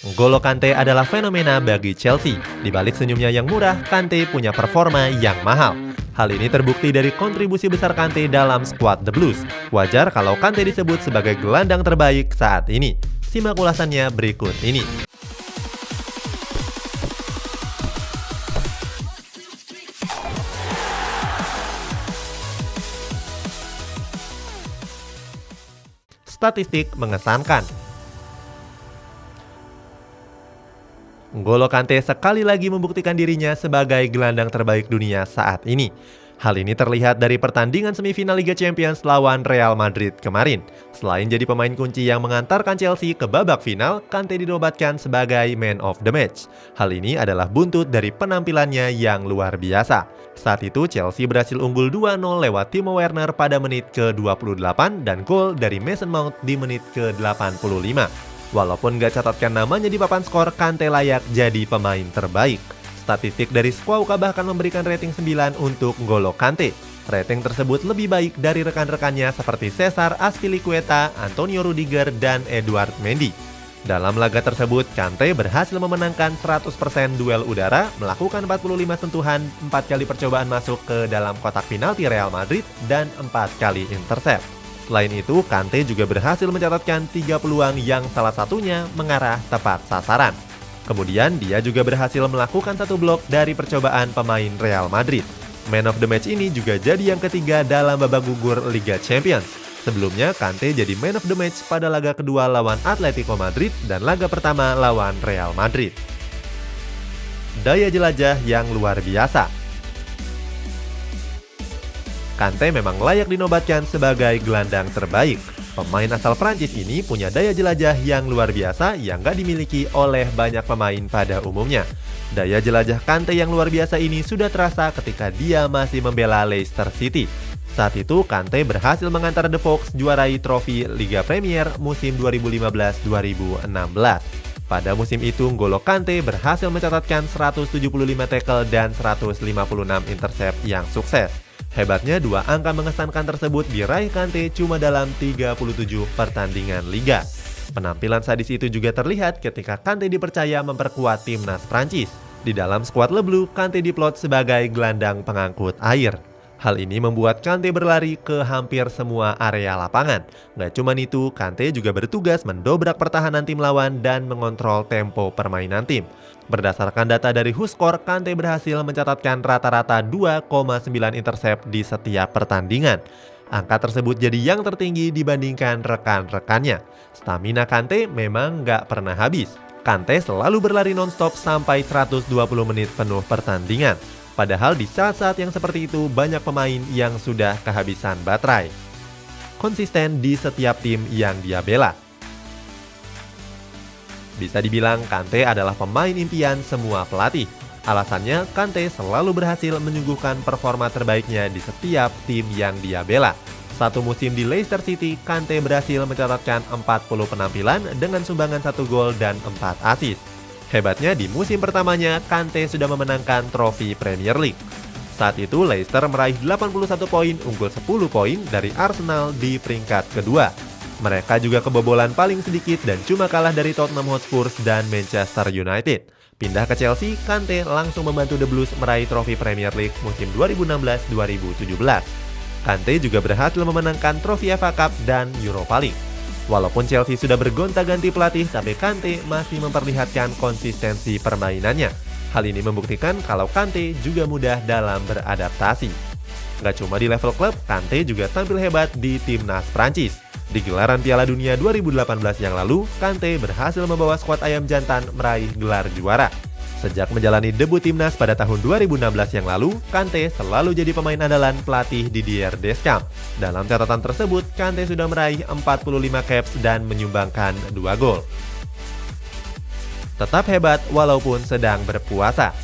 N'Golo Kante adalah fenomena bagi Chelsea. Di balik senyumnya yang murah, Kante punya performa yang mahal. Hal ini terbukti dari kontribusi besar Kante dalam skuad The Blues. Wajar kalau Kante disebut sebagai gelandang terbaik saat ini. Simak ulasannya berikut ini. Statistik mengesankan. N'Golo Kante sekali lagi membuktikan dirinya sebagai gelandang terbaik dunia saat ini. Hal ini terlihat dari pertandingan semifinal Liga Champions lawan Real Madrid kemarin. Selain jadi pemain kunci yang mengantarkan Chelsea ke babak final, Kante dinobatkan sebagai Man of the Match. Hal ini adalah buntut dari penampilannya yang luar biasa. Saat itu Chelsea berhasil unggul 2-0 lewat Timo Werner pada menit ke-28 dan gol dari Mason Mount di menit ke-85. Walaupun gak catatkan namanya di papan skor, Kante layak jadi pemain terbaik. Statistik dari Squawka bahkan memberikan rating 9 untuk N'Golo Kante. Rating tersebut lebih baik dari rekan-rekannya seperti Cesar Azpilicueta, Antonio Rudiger, dan Edouard Mendy. Dalam laga tersebut, Kante berhasil memenangkan 100% duel udara, melakukan 45 sentuhan, 4 kali percobaan masuk ke dalam kotak penalti Real Madrid, dan 4 kali intercept. Selain itu, Kante juga berhasil mencatatkan 3 peluang yang salah satunya mengarah tepat sasaran. Kemudian dia juga berhasil melakukan 1 blok dari percobaan pemain Real Madrid. Man of the Match ini juga jadi yang ketiga dalam babak gugur Liga Champions. Sebelumnya Kante jadi Man of the Match pada laga kedua lawan Atletico Madrid dan laga pertama lawan Real Madrid. Daya jelajah yang luar biasa. Kante memang layak dinobatkan sebagai gelandang terbaik. Pemain asal Prancis ini punya daya jelajah yang luar biasa yang gak dimiliki oleh banyak pemain pada umumnya. Daya jelajah Kante yang luar biasa ini sudah terasa ketika dia masih membela Leicester City. Saat itu Kante berhasil mengantar The Fox juarai trofi Liga Premier musim 2015-2016. Pada musim itu N'Golo Kante berhasil mencatatkan 175 tackle dan 156 intercept yang sukses. Hebatnya, 2 angka mengesankan tersebut diraih Kante cuma dalam 37 pertandingan liga. Penampilan sadis itu juga terlihat ketika Kante dipercaya memperkuat timnas Prancis. Di dalam skuad Le Bleu, Kante diplot sebagai gelandang pengangkut air. Hal ini membuat Kante berlari ke hampir semua area lapangan. Nggak cuma itu, Kante juga bertugas mendobrak pertahanan tim lawan dan mengontrol tempo permainan tim. Berdasarkan data dari WhoScored, Kante berhasil mencatatkan rata-rata 2,9 intercept di setiap pertandingan. Angka tersebut jadi yang tertinggi dibandingkan rekan-rekannya. Stamina Kante memang nggak pernah habis. Kante selalu berlari non-stop sampai 120 menit penuh pertandingan. Padahal di saat-saat yang seperti itu banyak pemain yang sudah kehabisan baterai. Konsisten di setiap tim yang dia bela. Bisa dibilang Kante adalah pemain impian semua pelatih. Alasannya, Kante selalu berhasil menyuguhkan performa terbaiknya di setiap tim yang dia bela. Satu musim di Leicester City, Kante berhasil mencatatkan 40 penampilan dengan sumbangan 1 gol dan 4 assist. Hebatnya, di musim pertamanya, Kante sudah memenangkan trofi Premier League. Saat itu, Leicester meraih 81 poin, unggul 10 poin dari Arsenal di peringkat kedua. Mereka juga kebobolan paling sedikit dan cuma kalah dari Tottenham Hotspur dan Manchester United. Pindah ke Chelsea, Kante langsung membantu The Blues meraih trofi Premier League musim 2016-2017. Kante juga berhasil memenangkan trofi FA Cup dan Europa League. Walaupun Chelsea sudah bergonta-ganti pelatih, tapi Kante masih memperlihatkan konsistensi permainannya. Hal ini membuktikan kalau Kante juga mudah dalam beradaptasi. Gak cuma di level klub, Kante juga tampil hebat di timnas Prancis. Di gelaran Piala Dunia 2018 yang lalu, Kante berhasil membawa skuad Ayam Jantan meraih gelar juara. Sejak menjalani debut timnas pada tahun 2016 yang lalu, Kante selalu jadi pemain andalan pelatih Didier Deschamps. Dalam catatan tersebut, Kante sudah meraih 45 caps dan menyumbangkan 2 gol. Tetap hebat walaupun sedang berpuasa.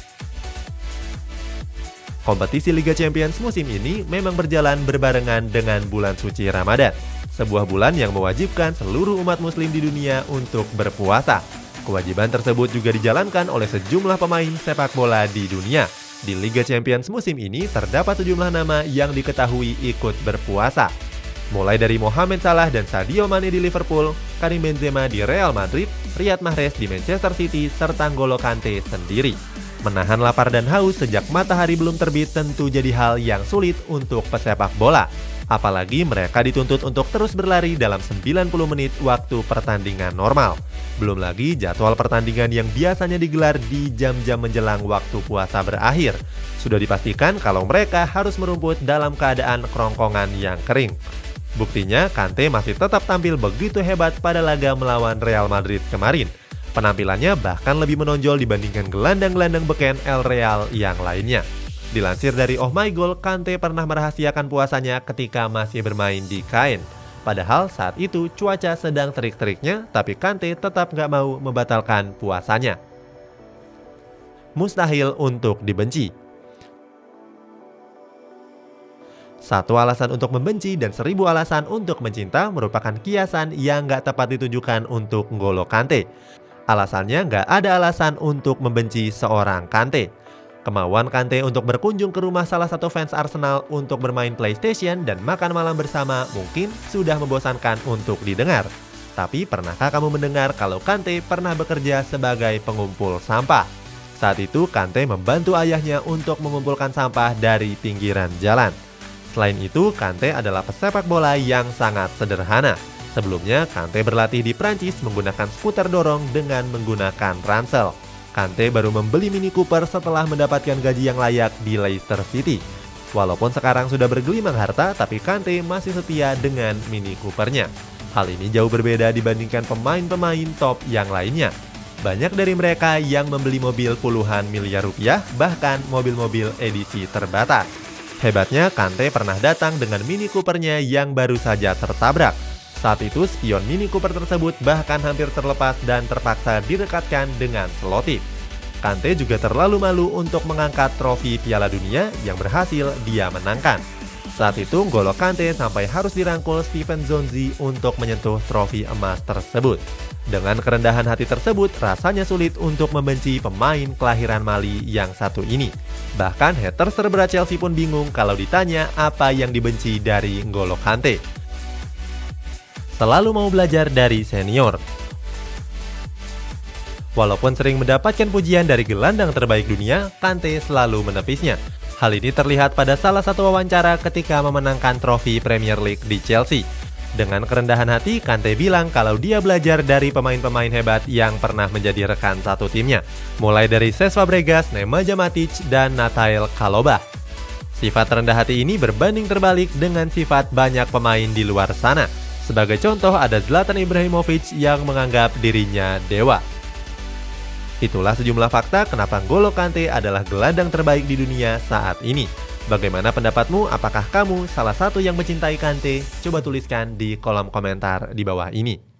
Kompetisi Liga Champions musim ini memang berjalan berbarengan dengan bulan suci Ramadan. Sebuah bulan yang mewajibkan seluruh umat muslim di dunia untuk berpuasa. Kewajiban tersebut juga dijalankan oleh sejumlah pemain sepak bola di dunia. Di Liga Champions musim ini terdapat sejumlah nama yang diketahui ikut berpuasa. Mulai dari Mohamed Salah dan Sadio Mane di Liverpool, Karim Benzema di Real Madrid, Riyad Mahrez di Manchester City, serta N'Golo Kante sendiri. Menahan lapar dan haus sejak matahari belum terbit tentu jadi hal yang sulit untuk pesepak bola. Apalagi mereka dituntut untuk terus berlari dalam 90 menit waktu pertandingan normal. Belum lagi jadwal pertandingan yang biasanya digelar di jam-jam menjelang waktu puasa berakhir. Sudah dipastikan kalau mereka harus merumput dalam keadaan kerongkongan yang kering. Buktinya, Kante masih tetap tampil begitu hebat pada laga melawan Real Madrid kemarin. Penampilannya bahkan lebih menonjol dibandingkan gelandang-gelandang beken El Real yang lainnya. Dilansir dari Oh My Goal, Kante pernah merahasiakan puasanya ketika masih bermain di Caen. Padahal saat itu cuaca sedang terik-teriknya, tapi Kante tetap nggak mau membatalkan puasanya. Mustahil untuk dibenci. Satu alasan untuk membenci dan 1000 alasan untuk mencinta merupakan kiasan yang nggak tepat ditujukan untuk N'Golo Kante. Alasannya nggak ada alasan untuk membenci seorang Kante. Kemauan Kante untuk berkunjung ke rumah salah satu fans Arsenal untuk bermain PlayStation dan makan malam bersama mungkin sudah membosankan untuk didengar. Tapi pernahkah kamu mendengar kalau Kante pernah bekerja sebagai pengumpul sampah? Saat itu Kante membantu ayahnya untuk mengumpulkan sampah dari pinggiran jalan. Selain itu, Kante adalah pesepak bola yang sangat sederhana. Sebelumnya, Kante berlatih di Prancis menggunakan skuter dorong dengan menggunakan ransel. Kante baru membeli Mini Cooper setelah mendapatkan gaji yang layak di Leicester City. Walaupun sekarang sudah bergelimang harta, tapi Kante masih setia dengan Mini Coopernya. Hal ini jauh berbeda dibandingkan pemain-pemain top yang lainnya. Banyak dari mereka yang membeli mobil puluhan miliar rupiah, bahkan mobil-mobil edisi terbatas. Hebatnya, Kante pernah datang dengan Mini Coopernya yang baru saja tertabrak. Saat itu, spion Mini Cooper tersebut bahkan hampir terlepas dan terpaksa direkatkan dengan selotip. Kante juga terlalu malu untuk mengangkat trofi Piala Dunia yang berhasil dia menangkan. Saat itu, N'Golo Kante sampai harus dirangkul Steven Zonzi untuk menyentuh trofi emas tersebut. Dengan kerendahan hati tersebut, rasanya sulit untuk membenci pemain kelahiran Mali yang satu ini. Bahkan haters terberat Chelsea pun bingung kalau ditanya apa yang dibenci dari N'Golo Kante. Selalu mau belajar dari senior. Walaupun sering mendapatkan pujian dari gelandang terbaik dunia, Kante selalu menepisnya. Hal ini terlihat pada salah satu wawancara ketika memenangkan trofi Premier League di Chelsea. Dengan kerendahan hati, Kante bilang kalau dia belajar dari pemain-pemain hebat yang pernah menjadi rekan satu timnya, mulai dari Cesc Fabregas, Nemanja Matic, dan Nathaniel Kalobah. Sifat rendah hati ini berbanding terbalik dengan sifat banyak pemain di luar sana. Sebagai contoh ada Zlatan Ibrahimovic yang menganggap dirinya dewa. Itulah sejumlah fakta kenapa N'Golo Kante adalah gelandang terbaik di dunia saat ini. Bagaimana pendapatmu? Apakah kamu salah satu yang mencintai Kante? Coba tuliskan di kolom komentar di bawah ini.